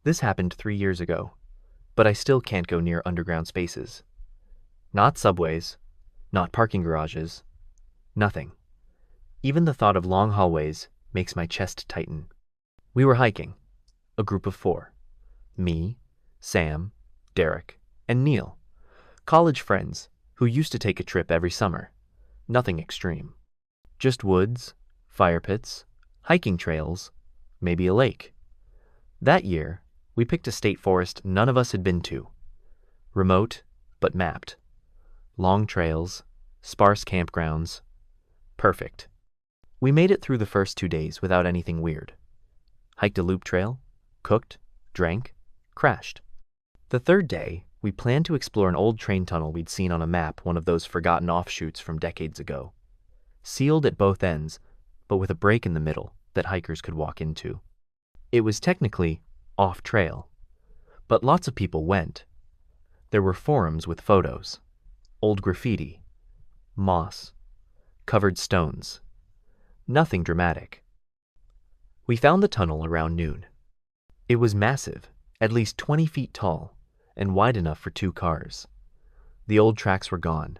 This happened 3 years ago, but I still can't go near underground spaces. Not subways, not parking garages, nothing. Even the thought of long hallways makes my chest tighten. We were hiking, a group of 4. Me, Sam, Derek, and Neil. College friends who used to take a trip every summer. Nothing extreme. Just woods, fire pits, hiking trails, maybe a lake. That year, we picked a state forest none of us had been to. Remote, but mapped. Long trails, sparse campgrounds. Perfect. We made it through the first 2 days without anything weird. Hiked a loop trail, cooked, drank, crashed. The third day, we planned to explore an old train tunnel we'd seen on a map, one of those forgotten offshoots from decades ago. Sealed at both ends, but with a break in the middle that hikers could walk into. It was technically off-trail, but lots of people went. There were forums with photos, old graffiti, moss, covered stones. Nothing dramatic. We found the tunnel around noon. It was massive, at least 20 feet tall, and wide enough for 2 cars. The old tracks were gone,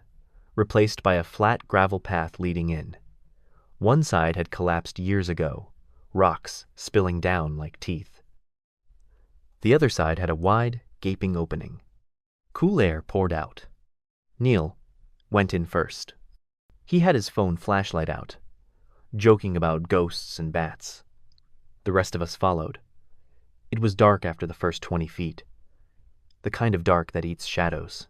replaced by a flat gravel path leading in. One side had collapsed years ago, rocks spilling down like teeth. The other side had a wide, gaping opening. Cool air poured out. Neil went in first. He had his phone flashlight out, joking about ghosts and bats. The rest of us followed. It was dark after the first 20 feet, the kind of dark that eats shadows.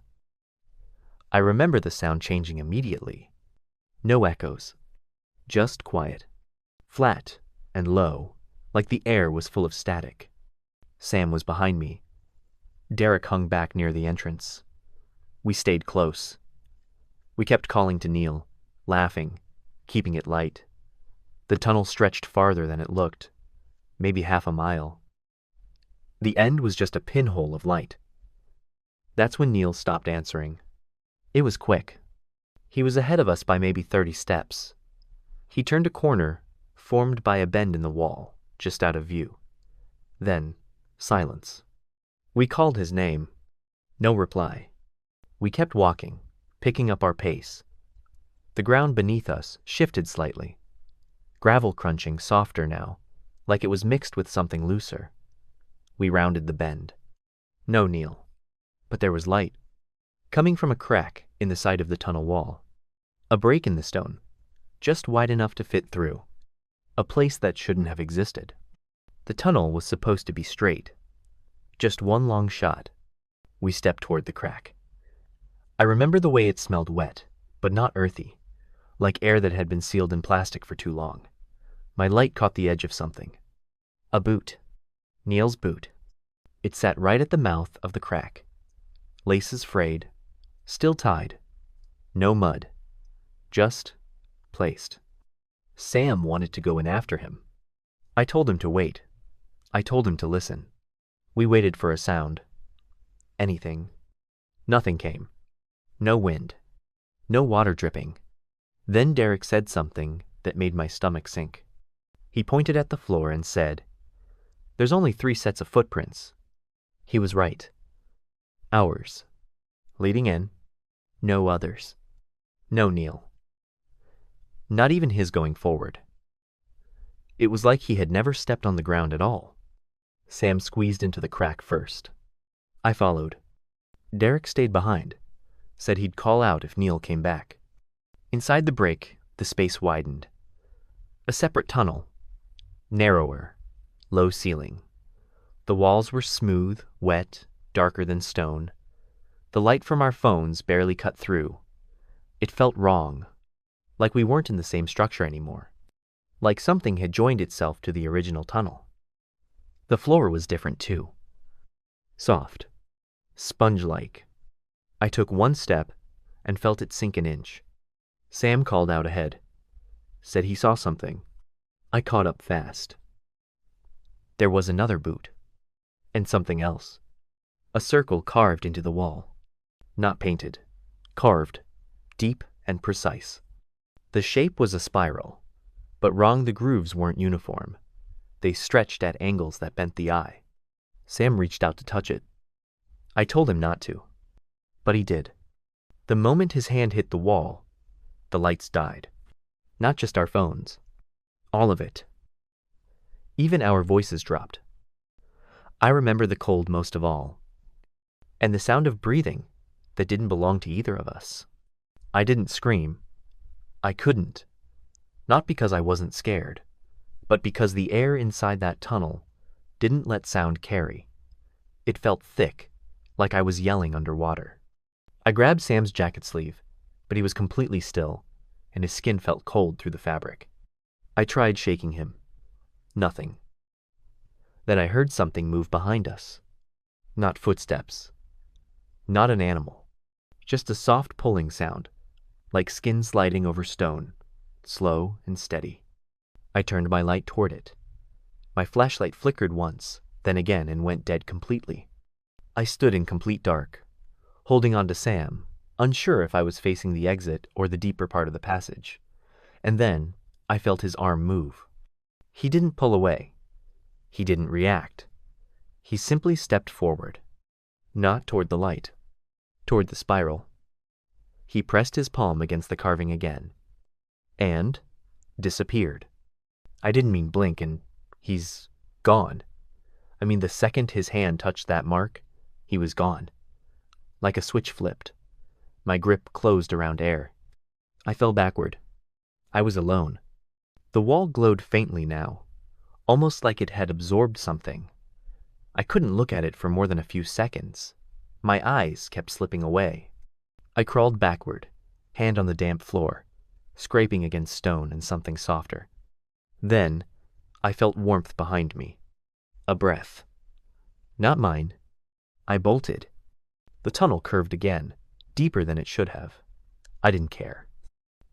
I remember the sound changing immediately. No echoes, just quiet, flat and low, like the air was full of static. Sam was behind me. Derek hung back near the entrance. We stayed close. We kept calling to Neil, laughing, keeping it light. The tunnel stretched farther than it looked, maybe half a mile. The end was just a pinhole of light. That's when Neil stopped answering. It was quick. He was ahead of us by maybe 30 steps. He turned a corner, formed by a bend in the wall, just out of view. Then, silence. We called his name. No reply. We kept walking, picking up our pace. The ground beneath us shifted slightly. Gravel crunching softer now, like it was mixed with something looser. We rounded the bend. No Neil. But there was light, coming from a crack in the side of the tunnel wall. A break in the stone, just wide enough to fit through. A place that shouldn't have existed. The tunnel was supposed to be straight. Just one long shot. We stepped toward the crack. I remember the way it smelled wet, but not earthy, like air that had been sealed in plastic for too long. My light caught the edge of something. A boot. Neil's boot. It sat right at the mouth of the crack. Laces frayed, still tied. No mud. Just placed. Sam wanted to go in after him. I told him to wait. I told him to listen. We waited for a sound. Anything. Nothing came. No wind. No water dripping. Then Derek said something that made my stomach sink. He pointed at the floor and said, "There's only 3 sets of footprints." He was right. Ours. Leading in. No others. No Neil. Not even his going forward. It was like he had never stepped on the ground at all. Sam squeezed into the crack first. I followed. Derek stayed behind, said he'd call out if Neil came back. Inside the break, the space widened. A separate tunnel. Narrower. Low ceiling. The walls were smooth, wet, darker than stone. The light from our phones barely cut through. It felt wrong, like we weren't in the same structure anymore, like something had joined itself to the original tunnel. The floor was different too. Soft, sponge-like. I took one step and felt it sink an inch. Sam called out ahead, said he saw something. I caught up fast. There was another boot, and something else. A circle carved into the wall. Not painted, carved, deep and precise. The shape was a spiral, but wrong the grooves weren't uniform. They stretched at angles that bent the eye. Sam reached out to touch it. I told him not to, but he did. The moment his hand hit the wall, the lights died. Not just our phones. All of it. Even our voices dropped. I remember the cold most of all, and the sound of breathing that didn't belong to either of us. I didn't scream. I couldn't. Not because I wasn't scared, but because the air inside that tunnel didn't let sound carry. It felt thick, like I was yelling underwater. I grabbed Sam's jacket sleeve, but he was completely still, and his skin felt cold through the fabric. I tried shaking him. Nothing. Then I heard something move behind us. Not footsteps. Not an animal. Just a soft pulling sound, like skin sliding over stone, slow and steady. I turned my light toward it. My flashlight flickered once, then again, and went dead completely. I stood in complete dark, holding on to Sam, unsure if I was facing the exit or the deeper part of the passage. And then I felt his arm move. He didn't pull away. He didn't react. He simply stepped forward, not toward the light, toward the spiral. He pressed his palm against the carving again, and disappeared. I didn't mean blink and he's gone. I mean the second his hand touched that mark, he was gone. Like a switch flipped. My grip closed around air. I fell backward. I was alone. The wall glowed faintly now, almost like it had absorbed something. I couldn't look at it for more than a few seconds. My eyes kept slipping away. I crawled backward, hand on the damp floor, scraping against stone and something softer. Then, I felt warmth behind me. A breath. Not mine. I bolted. The tunnel curved again, deeper than it should have. I didn't care.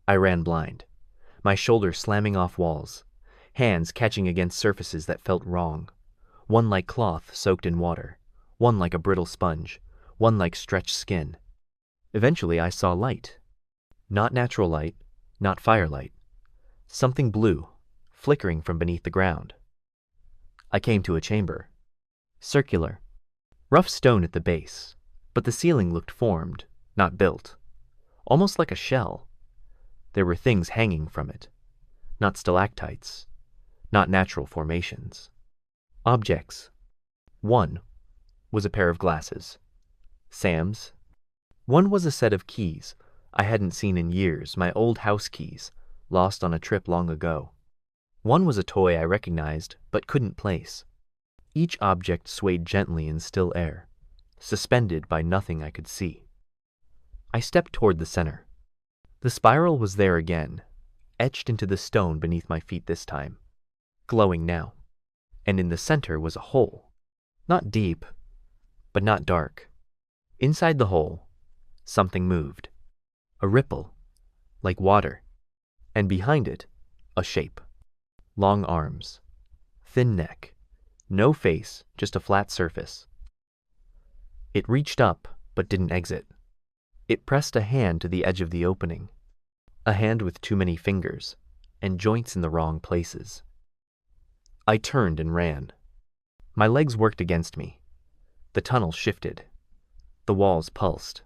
I ran blind, my shoulders slamming off walls, hands catching against surfaces that felt wrong. One like cloth soaked in water, one like a brittle sponge, one like stretched skin. Eventually I saw light. Not natural light, not firelight. Something blue, flickering from beneath the ground. I came to a chamber. Circular. Rough stone at the base, but the ceiling looked formed, not built. Almost like a shell. There were things hanging from it. Not stalactites. Not natural formations. Objects. One was a pair of glasses. Sam's. One was a set of keys I hadn't seen in years, my old house keys, lost on a trip long ago. One was a toy I recognized but couldn't place. Each object swayed gently in still air, suspended by nothing I could see. I stepped toward the center. The spiral was there again, etched into the stone beneath my feet this time, glowing now. And in the center was a hole. Not deep, but not dark. Inside the hole, something moved. A ripple, like water. And behind it, a shape. Long arms, thin neck, no face, just a flat surface. It reached up, but didn't exit. It pressed a hand to the edge of the opening. A hand with too many fingers, and joints in the wrong places. I turned and ran. My legs worked against me. The tunnel shifted. The walls pulsed.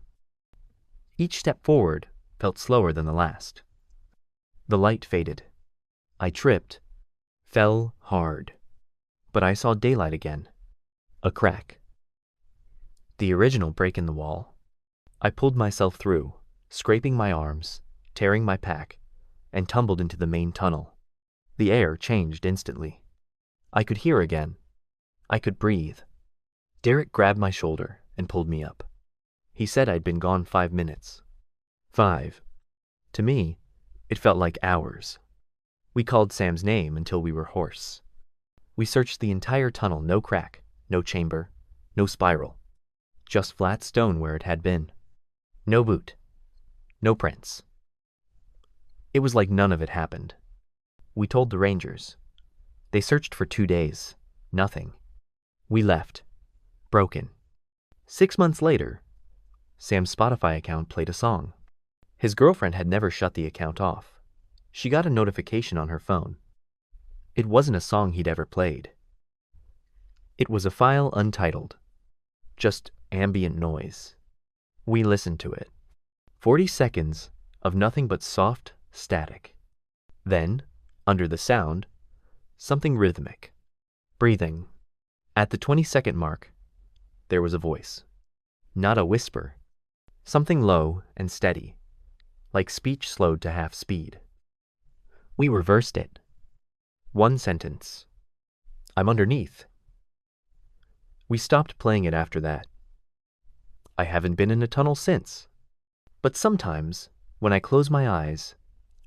Each step forward felt slower than the last. The light faded. I tripped, fell hard. But I saw daylight again. A crack. The original break in the wall. I pulled myself through, scraping my arms, tearing my pack, and tumbled into the main tunnel. The air changed instantly. I could hear again. I could breathe. Derek grabbed my shoulder and pulled me up. He said I'd been gone 5 minutes. 5. To me, it felt like hours. We called Sam's name until we were hoarse. We searched the entire tunnel, no crack, no chamber, no spiral. Just flat stone where it had been. No boot. No prints. It was like none of it happened. We told the rangers. They searched for 2 days. Nothing. We left. Broken. 6 months later, Sam's Spotify account played a song. His girlfriend had never shut the account off. She got a notification on her phone. It wasn't a song he'd ever played. It was a file untitled, just ambient noise. We listened to it. 40 seconds of nothing but soft static. Then, under the sound, something rhythmic. Breathing. At the 20-second mark, there was a voice. Not a whisper. Something low and steady, like speech slowed to half speed. We reversed it. One sentence. I'm underneath. We stopped playing it after that. I haven't been in a tunnel since. But sometimes, when I close my eyes,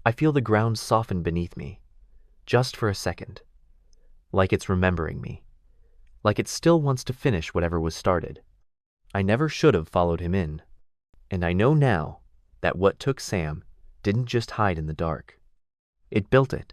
I feel the ground soften beneath me, just for a second, like it's remembering me, like it still wants to finish whatever was started. I never should have followed him in, and I know now that what took Sam didn't just hide in the dark. It built it.